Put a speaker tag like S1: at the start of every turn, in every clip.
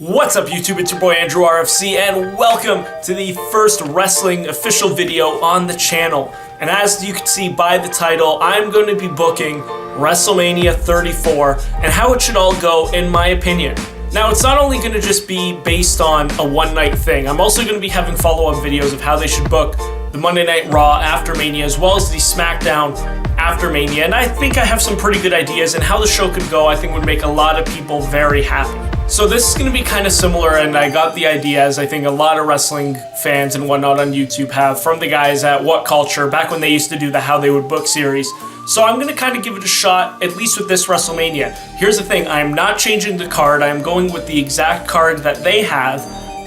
S1: What's up YouTube, it's your boy Andrew RFC and welcome to the first wrestling official video on the channel. And as you can see by the title, I'm going to be booking Wrestlemania 34 and how it should all go in my opinion. Now it's not only going to just be based on a one night thing, I'm also going to be having follow-up videos of how they should book the Monday Night Raw after Mania as well as the SmackDown after Mania. And I think I have some pretty good ideas and how the show could go I think would make a lot of people very happy. So this is going to be kind of similar, and I got the idea as I think a lot of wrestling fans and whatnot on YouTube have from the guys at What Culture back when they used to do the How They Would Book series. So I'm going to kind of give it a shot, at least with this Wrestlemania. Here's the thing, I am not changing the card, I am going with the exact card that they have,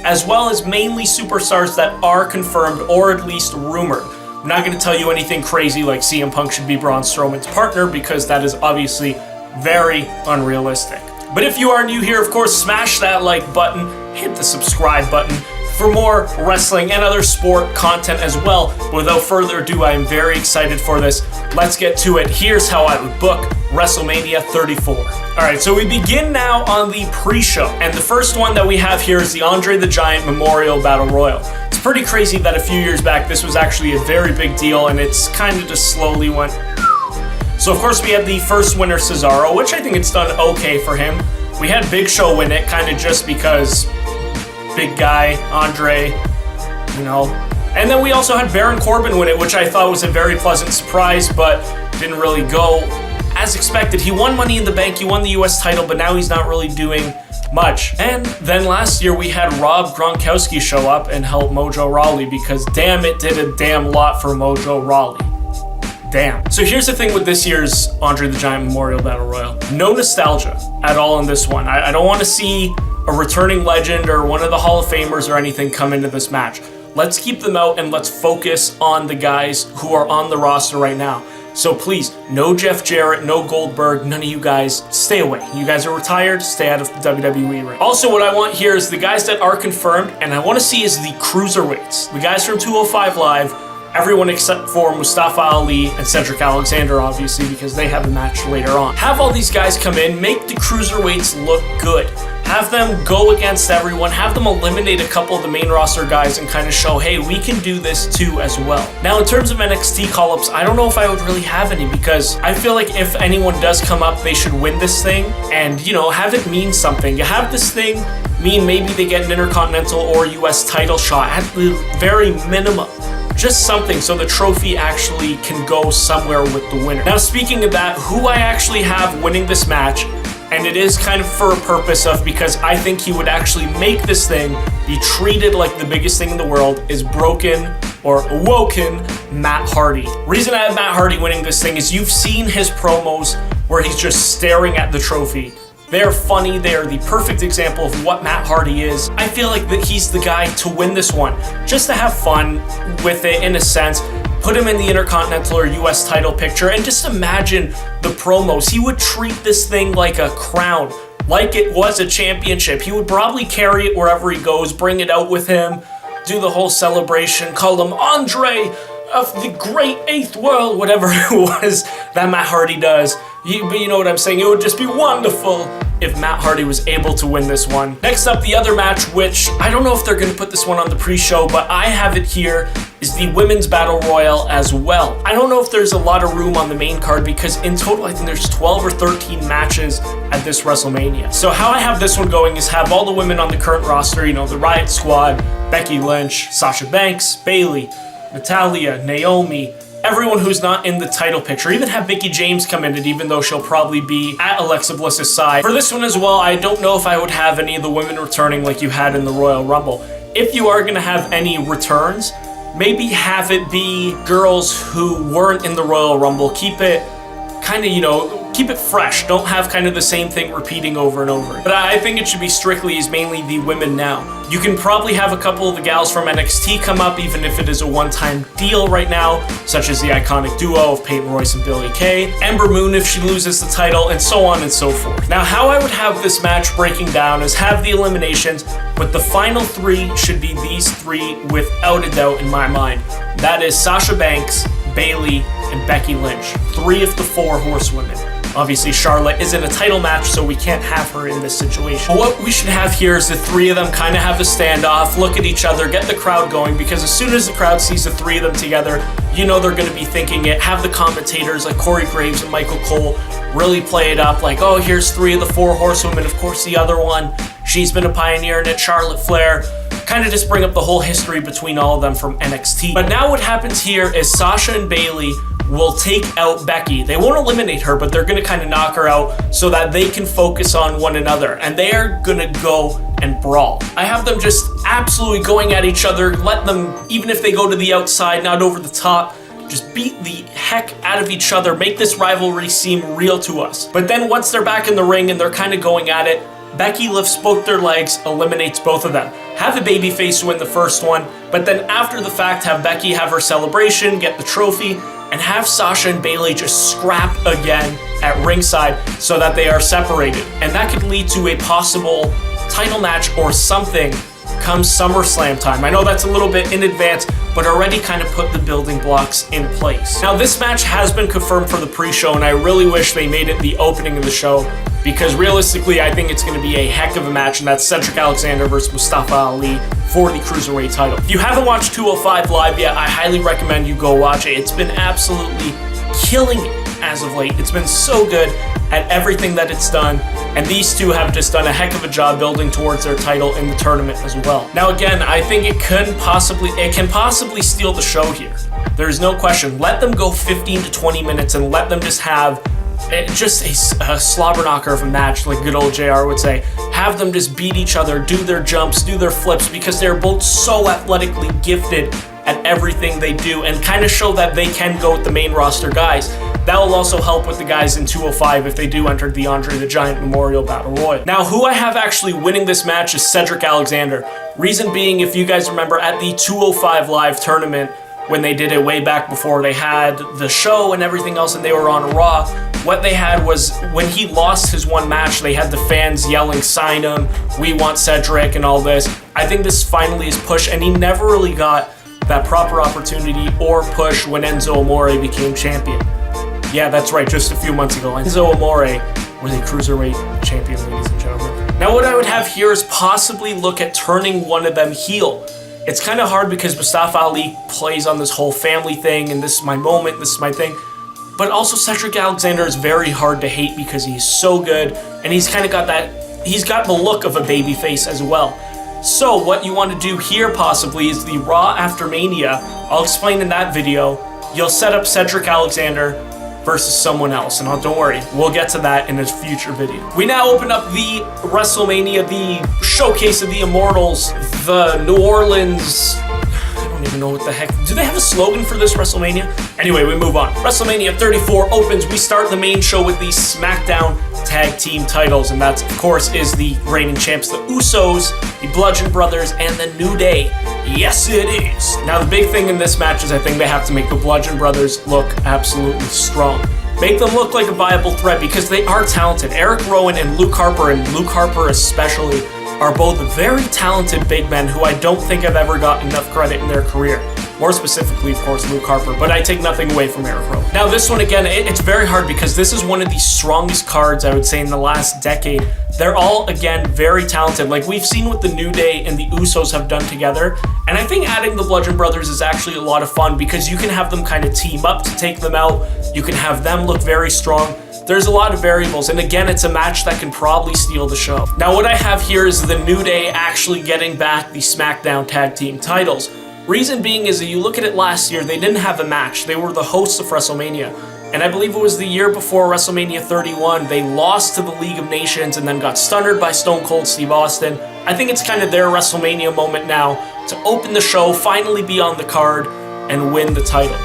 S1: as well as mainly superstars that are confirmed or at least rumored. I'm not going to tell you anything crazy like CM Punk should be Braun Strowman's partner because that is obviously very unrealistic. But if you are new here, of course, smash that like button, hit the subscribe button for more wrestling and other sport content as well. But without further ado, I am very excited for this. Let's get to it. Here's how I would book WrestleMania 34. Alright, so we begin now on the pre-show. And the first one that we have here is the Andre the Giant Memorial Battle Royal. It's pretty crazy that a few years back this was actually a very big deal and it's kind of just slowly went. So of course we have the first winner, Cesaro, which I think it's done okay for him. We had Big Show win it, kind of just because big guy, Andre, you know. And then we also had Baron Corbin win it, which I thought was a very pleasant surprise, but didn't really go as expected. He won Money in the Bank, he won the US title, but now he's not really doing much. And then last year we had Rob Gronkowski show up and help Mojo Rawley because damn, it did a damn lot for Mojo Rawley. Damn. So here's the thing with this year's Andre the Giant Memorial Battle Royal. No nostalgia at all in this one. I don't want to see a returning legend or one of the Hall of Famers or anything come into this match. Let's keep them out and let's focus on the guys who are on the roster right now. So please, no Jeff Jarrett, no Goldberg, none of you guys, stay away. You guys are retired, stay out of the WWE ring. Also, what I want here is the guys that are confirmed, and I want to see is the cruiserweights. The guys from 205 Live, everyone except for Mustafa Ali and Cedric Alexander, obviously, because they have a match later on. Have all these guys come in, make the cruiserweights look good. Have them go against everyone, have them eliminate a couple of the main roster guys and kind of show, hey, we can do this too as well. Now, in terms of NXT call-ups, I don't know if I would really have any because I feel like if anyone does come up, they should win this thing and, you know, have it mean something. You have this thing mean maybe they get an Intercontinental or US title shot at the very minimum. Just something so the trophy actually can go somewhere with the winner. Now speaking of that, who I actually have winning this match, and it is kind of for a purpose of because I think he would actually make this thing be treated like the biggest thing in the world, is Broken or Awoken Matt Hardy. Reason I have Matt Hardy winning this thing is you've seen his promos where he's just staring at the trophy. They're funny, they're the perfect example of what Matt Hardy is. I feel like that he's the guy to win this one, just to have fun with it in a sense. Put him in the Intercontinental or US title picture and just imagine the promos. He would treat this thing like a crown, like it was a championship. He would probably carry it wherever he goes, bring it out with him, do the whole celebration, call him Andre of the Great Eighth World, whatever it was that Matt Hardy does. But you know what I'm saying, it would just be wonderful if Matt Hardy was able to win this one. Next up, the other match, which I don't know if they're going to put this one on the pre-show, but I have it here, is the Women's Battle Royal as well. I don't know if there's a lot of room on the main card because in total I think there's 12 or 13 matches at this WrestleMania. So how I have this one going is have all the women on the current roster, you know, the Riot Squad, Becky Lynch, Sasha Banks, Bayley, Natalya, Naomi, everyone who's not in the title picture. Even have Mickie James come in it, even though she'll probably be at Alexa Bliss's side. For this one as well, I don't know if I would have any of the women returning like you had in the Royal Rumble. If you are going to have any returns, maybe have it be girls who weren't in the Royal Rumble. Keep it kind of, you know, keep it fresh. Don't have kind of the same thing repeating over and over. But I think it should be strictly as mainly the women now. You can probably have a couple of the gals from NXT come up, even if it is a one-time deal right now, such as the iconic duo of Peyton Royce and Billie Kay, Ember Moon if she loses the title, and so on and so forth. Now, how I would have this match breaking down is have the eliminations, but the final three should be these three without a doubt in my mind. That is Sasha Banks, Bayley, and Becky Lynch. 3 of the 4 horsewomen. Obviously, Charlotte is in a title match, so we can't have her in this situation. But what we should have here is the three of them kind of have a standoff, look at each other, get the crowd going, because as soon as the crowd sees the three of them together, you know they're going to be thinking it. Have the commentators like Corey Graves and Michael Cole really play it up like, oh, here's three of the four horsewomen. Of course, the other one, she's been a pioneer in it, Charlotte Flair. Kind of just bring up the whole history between all of them from NXT. But now what happens here is Sasha and Bayley will take out Becky. They won't eliminate her, but they're going to kind of knock her out so that they can focus on one another. And they are going to go and brawl. I have them just absolutely going at each other. Let them, even if they go to the outside, not over the top, just beat the heck out of each other. Make this rivalry seem real to us. But then once they're back in the ring and they're kind of going at it, Becky lifts both their legs, eliminates both of them. Have a babyface win the first one, but then after the fact, have Becky have her celebration, get the trophy, and have Sasha and Bayley just scrap again at ringside so that they are separated. And that could lead to a possible title match or something come SummerSlam time. I know that's a little bit in advance, but already kind of put the building blocks in place. Now, this match has been confirmed for the pre-show, and I really wish they made it the opening of the show, because realistically, I think it's going to be a heck of a match, and that's Cedric Alexander versus Mustafa Ali for the Cruiserweight title. If you haven't watched 205 Live yet, I highly recommend you go watch it. It's been absolutely killing it as of late. It's been so good at everything that it's done, and these two have just done a heck of a job building towards their title in the tournament as well. Now again, I think it can possibly steal the show here. There's no question. Let them go 15 to 20 minutes and let them just have just a slobber knocker of a match, like good old JR would say. Have them just beat each other, do their jumps, do their flips, because they're both so athletically gifted at everything they do, and kind of show that they can go with the main roster guys. That will also help with the guys in 205 if they do enter the Andre the Giant Memorial Battle Royal. Now, who I have actually winning this match is Cedric Alexander. Reason being, if you guys remember, at the 205 Live tournament, when they did it way back before they had the show and everything else and they were on Raw, what they had was, when he lost his one match, they had the fans yelling, sign him, we want Cedric, and all this. I think this finally is pushed, and he never really got that proper opportunity or push when Enzo Amore became champion. Yeah, that's right, just a few months ago, Enzo Amore was a Cruiserweight champion, ladies and gentlemen. Now what I would have here is possibly look at turning one of them heel. It's kind of hard because Mustafa Ali plays on this whole family thing, and this is my moment, this is my thing. But also Cedric Alexander is very hard to hate because he's so good, and he's kind of got that, he's got the look of a babyface as well. So what you want to do here possibly is the Raw after Mania. I'll explain in that video. You'll set up Cedric Alexander versus someone else, and don't worry, we'll get to that in a future video. We now open up the Wrestlemania, the showcase of the Immortals, the New Orleans, I don't even know what the heck, do they have a slogan for this WrestleMania? Anyway, we move on. WrestleMania 34 opens, we start the main show with the SmackDown Tag Team titles, and that, of course, is the reigning champs, the Usos, the Bludgeon Brothers, and the New Day. Yes, it is. Now, the big thing in this match is I think they have to make the Bludgeon Brothers look absolutely strong. Make them look like a viable threat because they are talented. Eric Rowan and Luke Harper especially, are both very talented big men who I don't think have ever got enough credit in their career. More specifically, of course, Luke Harper, but I take nothing away from Eric Rowan. Now, this one, again, it's very hard because this is one of the strongest cards, I would say, in the last decade. They're all, again, very talented. Like we've seen what the New Day and the Usos have done together. And I think adding the Bludgeon Brothers is actually a lot of fun because you can have them kind of team up to take them out. You can have them look very strong. There's a lot of variables, and again, it's a match that can probably steal the show. Now, what I have here is the New Day actually getting back the SmackDown Tag Team titles. Reason being is that you look at it last year, they didn't have a match. They were the hosts of WrestleMania. And I believe it was the year before WrestleMania 31, they lost to the League of Nations and then got stunned by Stone Cold Steve Austin. I think it's kind of their WrestleMania moment now to open the show, finally be on the card, and win the titles.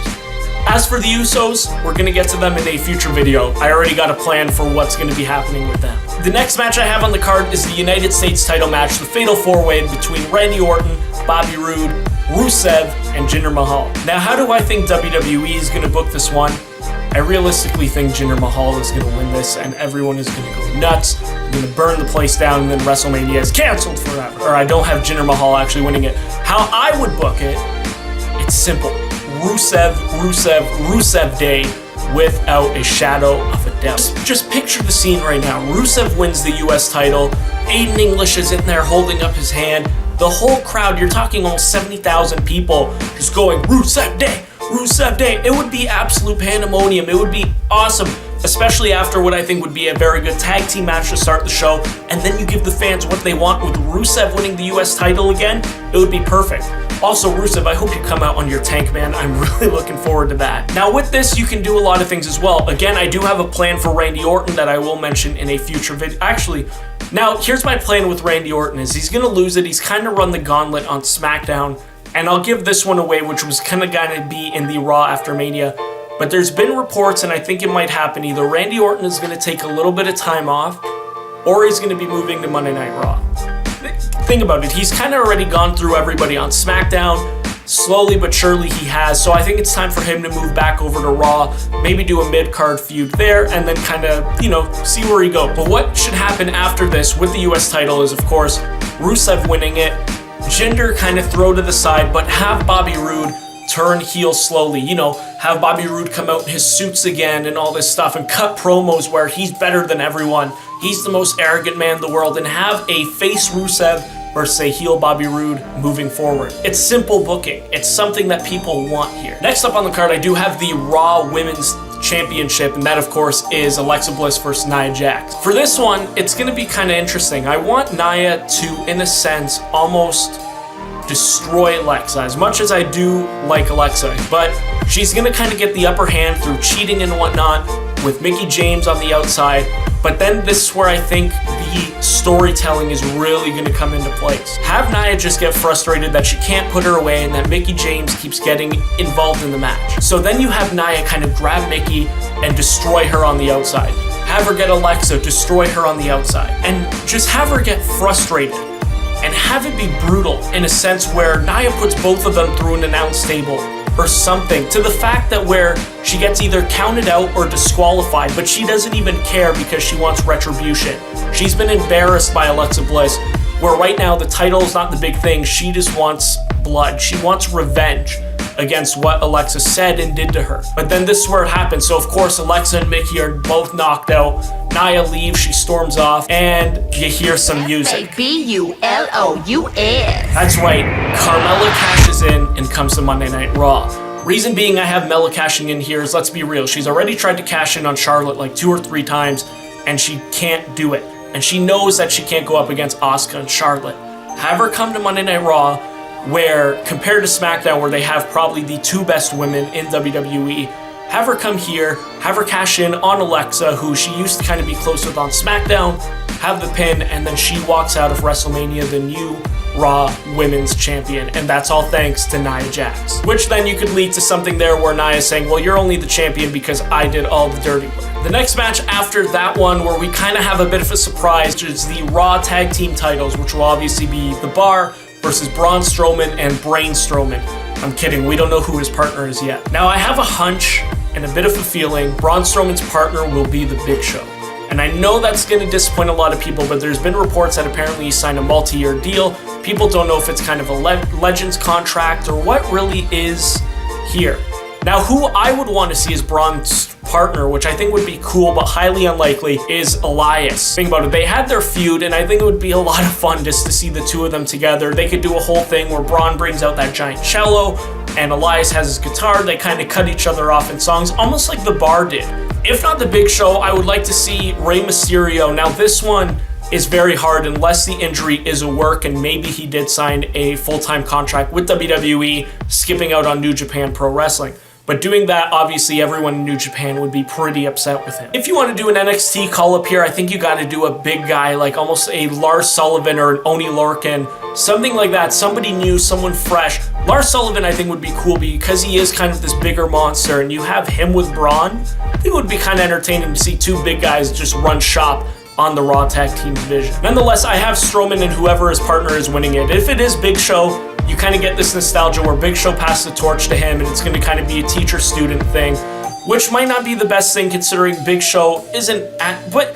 S1: As for the Usos, we're going to get to them in a future video. I already got a plan for what's going to be happening with them. The next match I have on the card is the United States title match, the Fatal 4-Way between Randy Orton, Bobby Roode, Rusev, and Jinder Mahal. Now, how do I think WWE is going to book this one? I realistically think Jinder Mahal is going to win this, and everyone is going to go nuts. They're going to burn the place down, and then WrestleMania is canceled forever. Or I don't have Jinder Mahal actually winning it. How I would book it, it's simple. Rusev Day without a shadow of a doubt. Just picture the scene right now. Rusev wins the US title. Aiden English is in there holding up his hand. The whole crowd, you're talking almost 70,000 people just going, Rusev Day, Rusev Day. It would be absolute pandemonium. It would be awesome, especially after what I think would be a very good tag team match to start the show. And then you give the fans what they want with Rusev winning the US title again. It would be perfect. Also, Rusev, I hope you come out on your tank, man. I'm really looking forward to that. Now, with this, you can do a lot of things as well. Again, I do have a plan for Randy Orton that I will mention in a future video. Actually, now, here's my plan with Randy Orton is he's going to lose it. He's kind of run the gauntlet on SmackDown. And I'll give this one away, which was kind of going to be in the Raw after Mania. But there's been reports, and I think it might happen. Either Randy Orton is going to take a little bit of time off, or he's going to be moving to Monday Night Raw. Think about it. He's kind of already gone through everybody on SmackDown. Slowly but surely he has. So I think it's time for him to move back over to Raw, maybe do a mid-card feud there, and then kind of, you know, see where he goes. But what should happen after this with the US title is, of course, Rusev winning it, Jinder kind of throw to the side, but have Bobby Roode turn heel slowly. You know, have Bobby Roode come out in his suits again and all this stuff and cut promos where he's better than everyone. He's the most arrogant man in the world, and have a face Rusev versus a heel Bobby Roode moving forward. It's simple booking. It's something that people want here. Next up on the card, I do have the Raw Women's Championship, and that, of course, is Alexa Bliss versus Nia Jax. For this one, it's going to be kind of interesting. I want Nia to, in a sense, almost destroy Alexa, as much as I do like Alexa, but she's going to kind of get the upper hand through cheating and whatnot with Mickie James on the outside. But then this is where I think the storytelling is really going to come into place. Have Nia just get frustrated that she can't put her away and that Mickie James keeps getting involved in the match. So then you have Nia kind of grab Mickie and destroy her on the outside. Have her get Alexa, destroy her on the outside. And just have her get frustrated. And have it be brutal in a sense where Nia puts both of them through an announce table or something, to the fact that where she gets either counted out or disqualified, but she doesn't even care because she wants retribution. She's been embarrassed by Alexa Bliss, where right now the title is not the big thing. She just wants blood. She wants revenge against what Alexa said and did to her. But then this is where it happens. So of course Alexa and Mickie are both knocked out. Nia leaves, she storms off, and you hear some music.
S2: B-U-L-O-U-S.
S1: That's right, Carmella cashes in and comes to Monday Night Raw. Reason being I have Mella cashing in here is, let's be real, she's already tried to cash in on Charlotte like 2 or 3 times, and she can't do it. And she knows that she can't go up against Asuka and Charlotte. Have her come to Monday Night Raw, where, compared to SmackDown, where they have probably the 2 best women in WWE, have her come here, have her cash in on Alexa, who she used to kind of be close with on SmackDown, have the pin, and then she walks out of WrestleMania the new Raw Women's Champion, and that's all thanks to Nia Jax. Which then you could lead to something there where Nia is saying, well, you're only the champion because I did all the dirty work. The next match after that one, where we kind of have a bit of a surprise, is the Raw Tag Team titles, which will obviously be The Bar versus Braun Strowman and Braun Strowman. I'm kidding, we don't know who his partner is yet. Now, I have a hunch and a bit of a feeling Braun Strowman's partner will be The Big Show. And I know that's going to disappoint a lot of people, but there's been reports that apparently he signed a multi-year deal. People don't know if it's kind of a Legends contract or what really is here. Now, who I would want to see as Braun's partner, which I think would be cool but highly unlikely, is Elias. Think about it, they had their feud, and I think it would be a lot of fun just to see the 2 of them together. They could do a whole thing where Braun brings out that giant cello, and Elias has his guitar. They kind of cut each other off in songs, almost like The Bar did. If not The Big Show, I would like to see Rey Mysterio. Now, this one is very hard unless the injury is a work, and maybe he did sign a full-time contract with WWE, skipping out on New Japan Pro Wrestling. But doing that, obviously, everyone in New Japan would be pretty upset with him. If you want to do an NXT call-up here, I think you got to do a big guy, like almost a Lars Sullivan or an Oney Lorcan, something like that, somebody new, someone fresh. Lars Sullivan, I think, would be cool because he is kind of this bigger monster, and you have him with Braun. I think it would be kind of entertaining to see 2 big guys just run shop on the Raw Tag Team division. Nonetheless, I have Strowman and whoever his partner is winning it. If it is Big Show, you kind of get this nostalgia where Big Show passed the torch to him, and it's going to kind of be a teacher-student thing, which might not be the best thing considering Big Show isn't but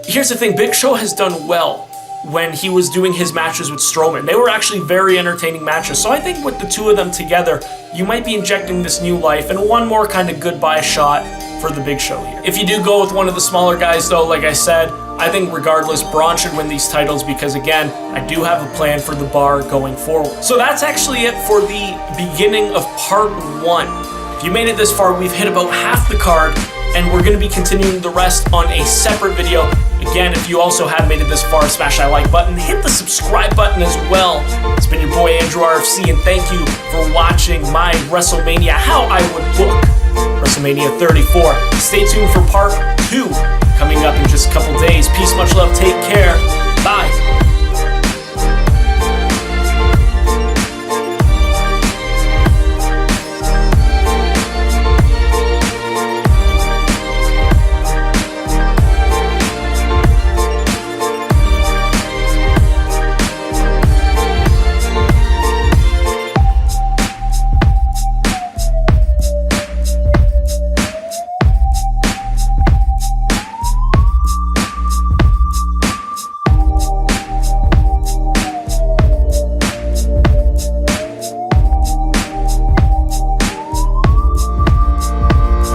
S1: here's the thing, Big Show has done well when he was doing his matches with Strowman. They were actually very entertaining matches, so I think with the 2 of them together, you might be injecting this new life and one more kind of goodbye shot for the big show here. If you do go with one of the smaller guys though, like I said, I think regardless, Braun should win these titles because again, I do have a plan for the bar going forward. So that's actually it for the beginning of part 1. If you made it this far, we've hit about half the card, and we're gonna be continuing the rest on a separate video. Again, if you also have made it this far, smash that like button, hit the subscribe button as well. It's been your boy Andrew RFC, and thank you for watching my Wrestlemania, how I would book Wrestlemania 34. Stay tuned for part 2 coming up in just a couple days. Peace, much love, take care, bye.